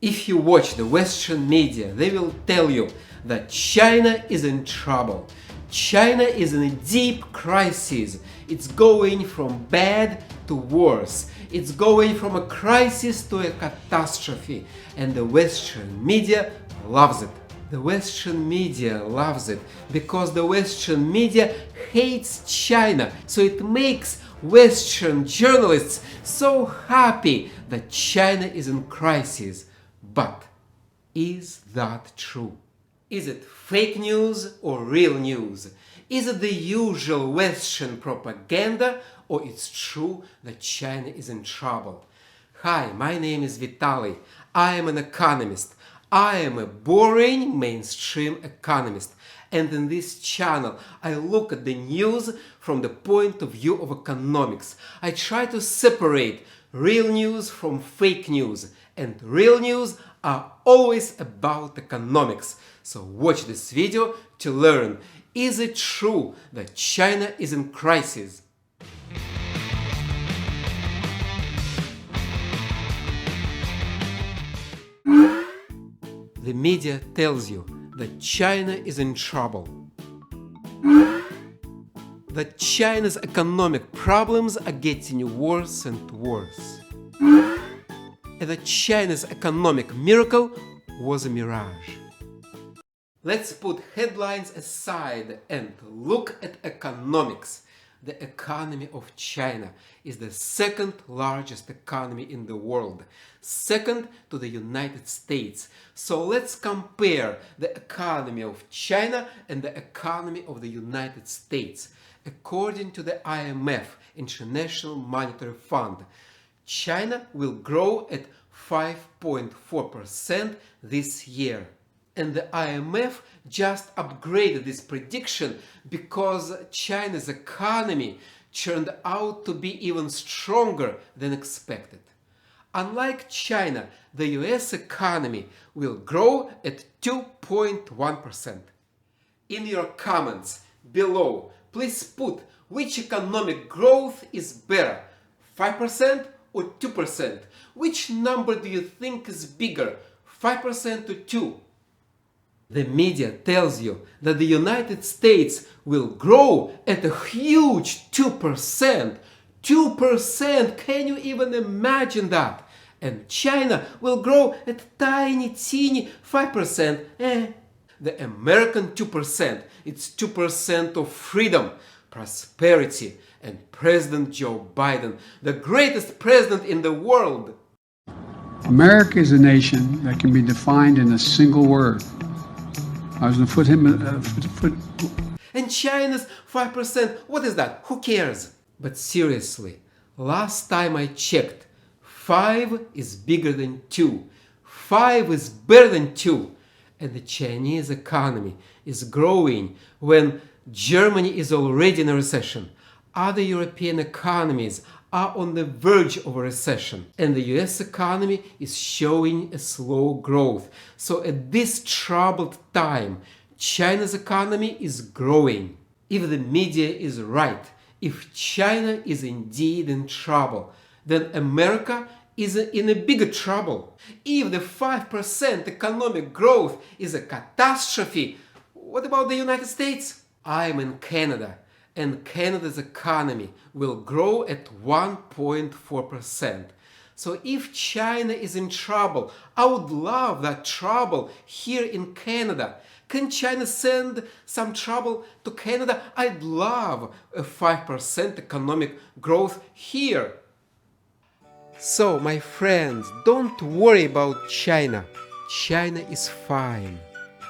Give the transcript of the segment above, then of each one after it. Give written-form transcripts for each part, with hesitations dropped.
If you watch the Western media, they will tell you that China is in trouble. China is in a deep crisis. It's going from bad to worse. It's going from a crisis to a catastrophe. And the Western media loves it. The Western media loves it because the Western media hates China. So it makes Western journalists so happy that China is in crisis. But is that true? Is it fake news or real news? Is it the usual Western propaganda, or it's true that China is in trouble? Hi, my name is Vitaly. I am an economist. I am a boring mainstream economist. And in this channel, I look at the news from the point of view of economics. I try to separate real news from fake news. And real news are always about economics. So watch this video to learn, is it true that China is in crisis? The media tells you that China is in trouble, that China's economic problems are getting worse and worse, and that China's economic miracle was a mirage. Let's put headlines aside and look at economics. The economy of China is the second largest economy in the world, second to the United States. So let's compare the economy of China and the economy of the United States. According to the IMF, International Monetary Fund, China will grow at 5.4% this year. And the IMF just upgraded this prediction because China's economy turned out to be even stronger than expected. Unlike China, the US economy will grow at 2.1%. In your comments below, please put which economic growth is better, 5% or 2%? Which number do you think is bigger, 5% or 2%? The media tells you that the United States will grow at a huge 2%. 2%! Can you even imagine that? And China will grow at tiny, teeny 5%. The American 2%, it's 2% of freedom, prosperity, and President Joe Biden, the greatest president in the world. America is a nation that can be defined in a single word. I was going to put him. And China's 5%, what is that? Who cares? But seriously, last time I checked, 5 is bigger than 2. 5 is better than 2. And the Chinese economy is growing when Germany is already in a recession. Other European economies are on the verge of a recession, and the US economy is showing a slow growth. So at this troubled time, China's economy is growing. If the media is right, if China is indeed in trouble, then America is in a bigger trouble. If the 5% economic growth is a catastrophe, what about the United States? I'm in Canada, and Canada's economy will grow at 1.4%. So if China is in trouble, I would love that trouble here in Canada. Can China send some trouble to Canada? I'd love a 5% economic growth here. So, my friends, don't worry about China. China is fine.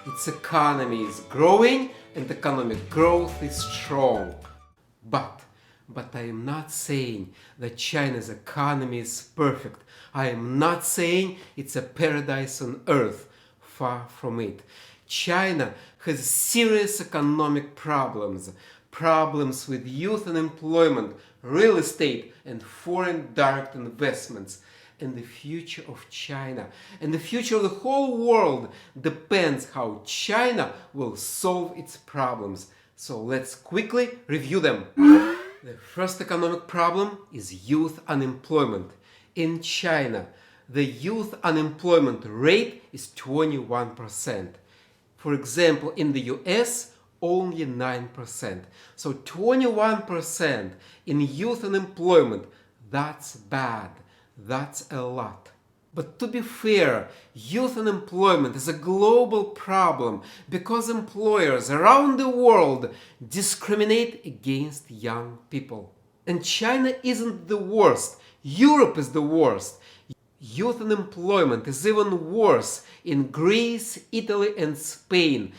Its economy is growing and economic growth is strong. But I am not saying that China's economy is perfect. I am not saying it's a paradise on earth. Far from it. China has serious economic problems. Problems with youth unemployment, real estate, and foreign direct investments. And the future of China and the future of the whole world depends how China will solve its problems. So let's quickly review them. The first economic problem is youth unemployment. In China, the youth unemployment rate is 21%. For example, in the US, only 9%. So 21% in youth unemployment, that's bad. That's a lot. But to be fair, youth unemployment is a global problem because employers around the world discriminate against young people. And China isn't the worst. Europe is the worst. Youth unemployment is even worse in Greece, Italy, and Spain.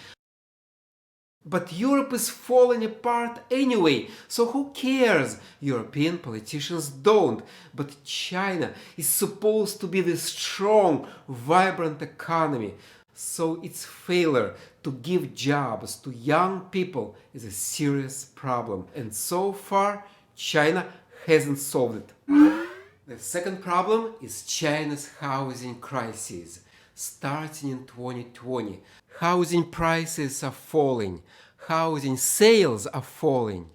But Europe is falling apart anyway, so who cares? European politicians don't. But China is supposed to be the strong, vibrant economy. So its failure to give jobs to young people is a serious problem. And so far, China hasn't solved it. The second problem is China's housing crisis. Starting in 2020, housing prices are falling, housing sales are falling,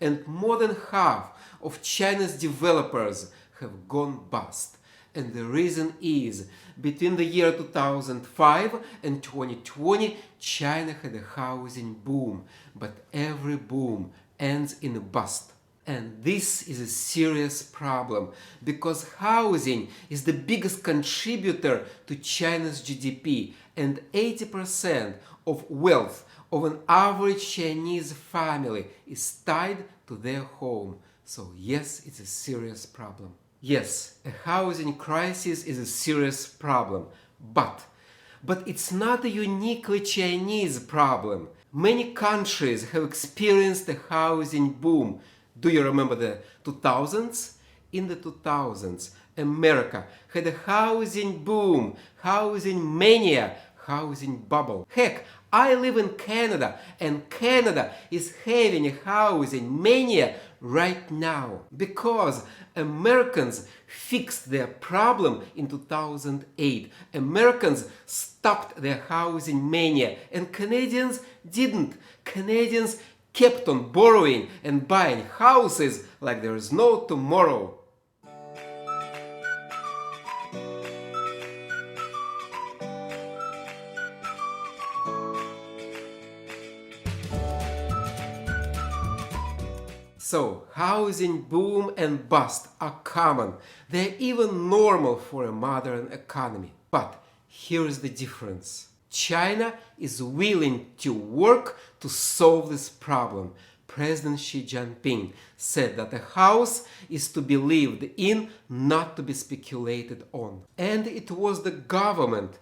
and more than half of China's developers have gone bust. And the reason is, between the year 2005 and 2020, China had a housing boom, but every boom ends in a bust. And this is a serious problem because housing is the biggest contributor to China's GDP, and 80% of wealth of an average Chinese family is tied to their home. So yes, it's a serious problem. Yes, a housing crisis is a serious problem, but it's not a uniquely Chinese problem. Many countries have experienced a housing boom. Do you remember the 2000s? In the 2000s, America had a housing boom, housing mania, housing bubble. Heck, I live in Canada, and Canada is having a housing mania right now because Americans fixed their problem in 2008. Americans stopped their housing mania, and Canadians didn't. Canadians kept on borrowing and buying houses like there is no tomorrow. So, housing boom and bust are common. They're even normal for a modern economy. But here's the difference. China is willing to work to solve this problem. President Xi Jinping said that a house is to be lived in, not to be speculated on. And it was the government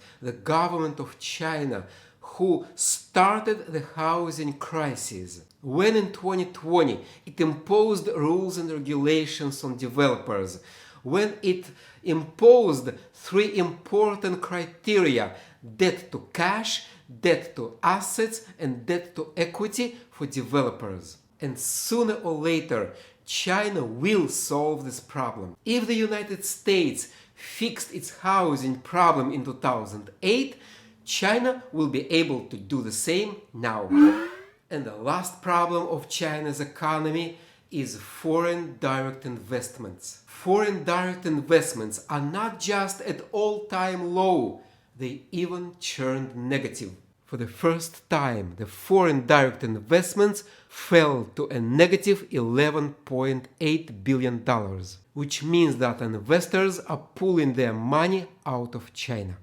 of China, who started the housing crisis. When in 2020 it imposed rules and regulations on developers, when it imposed three important criteria: debt to cash, debt to assets, and debt to equity for developers. And sooner or later, China will solve this problem. If the United States fixed its housing problem in 2008, China will be able to do the same now. And the last problem of China's economy is foreign direct investments. Foreign direct investments are not just at all-time low, they even turned negative. For the first time, the foreign direct investments fell to a negative $11.8 billion, which means that investors are pulling their money out of China.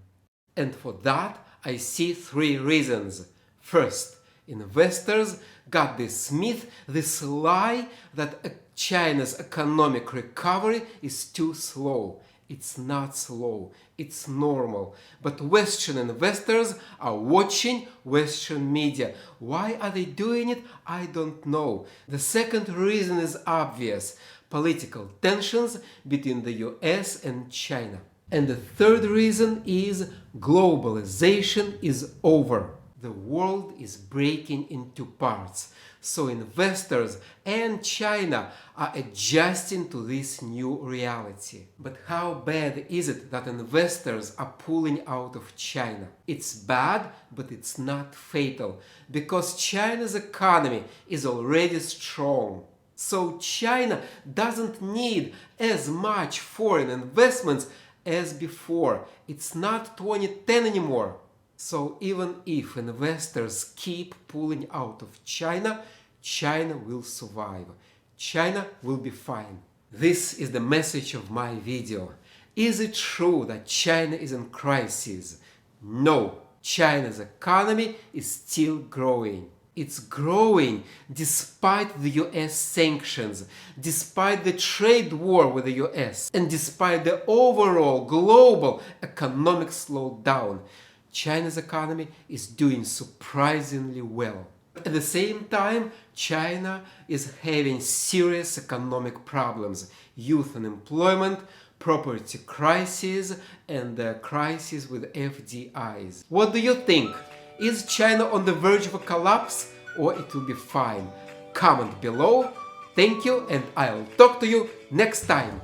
And for that, I see three reasons. First, investors got this myth, this lie that China's economic recovery is too slow. It's not slow, it's normal. But Western investors are watching Western media. Why are they doing it? I don't know. The second reason is obvious: political tensions between the US and China. And the third reason is globalization is over. The world is breaking into parts. So investors and China are adjusting to this new reality. But how bad is it that investors are pulling out of China? It's bad, but it's not fatal, because China's economy is already strong. So China doesn't need as much foreign investments as before. It's not 2010 anymore. So even if investors keep pulling out of China, China will survive. China will be fine. This is the message of my video. Is it true that China is in crisis? No. China's economy is still growing. It's growing despite the US sanctions, despite the trade war with the US, and despite the overall global economic slowdown. China's economy is doing surprisingly well. At the same time, China is having serious economic problems: youth unemployment, property crisis, and the crisis with FDIs. What do you think? Is China on the verge of a collapse, or it will be fine? Comment below. Thank you, and I'll talk to you next time.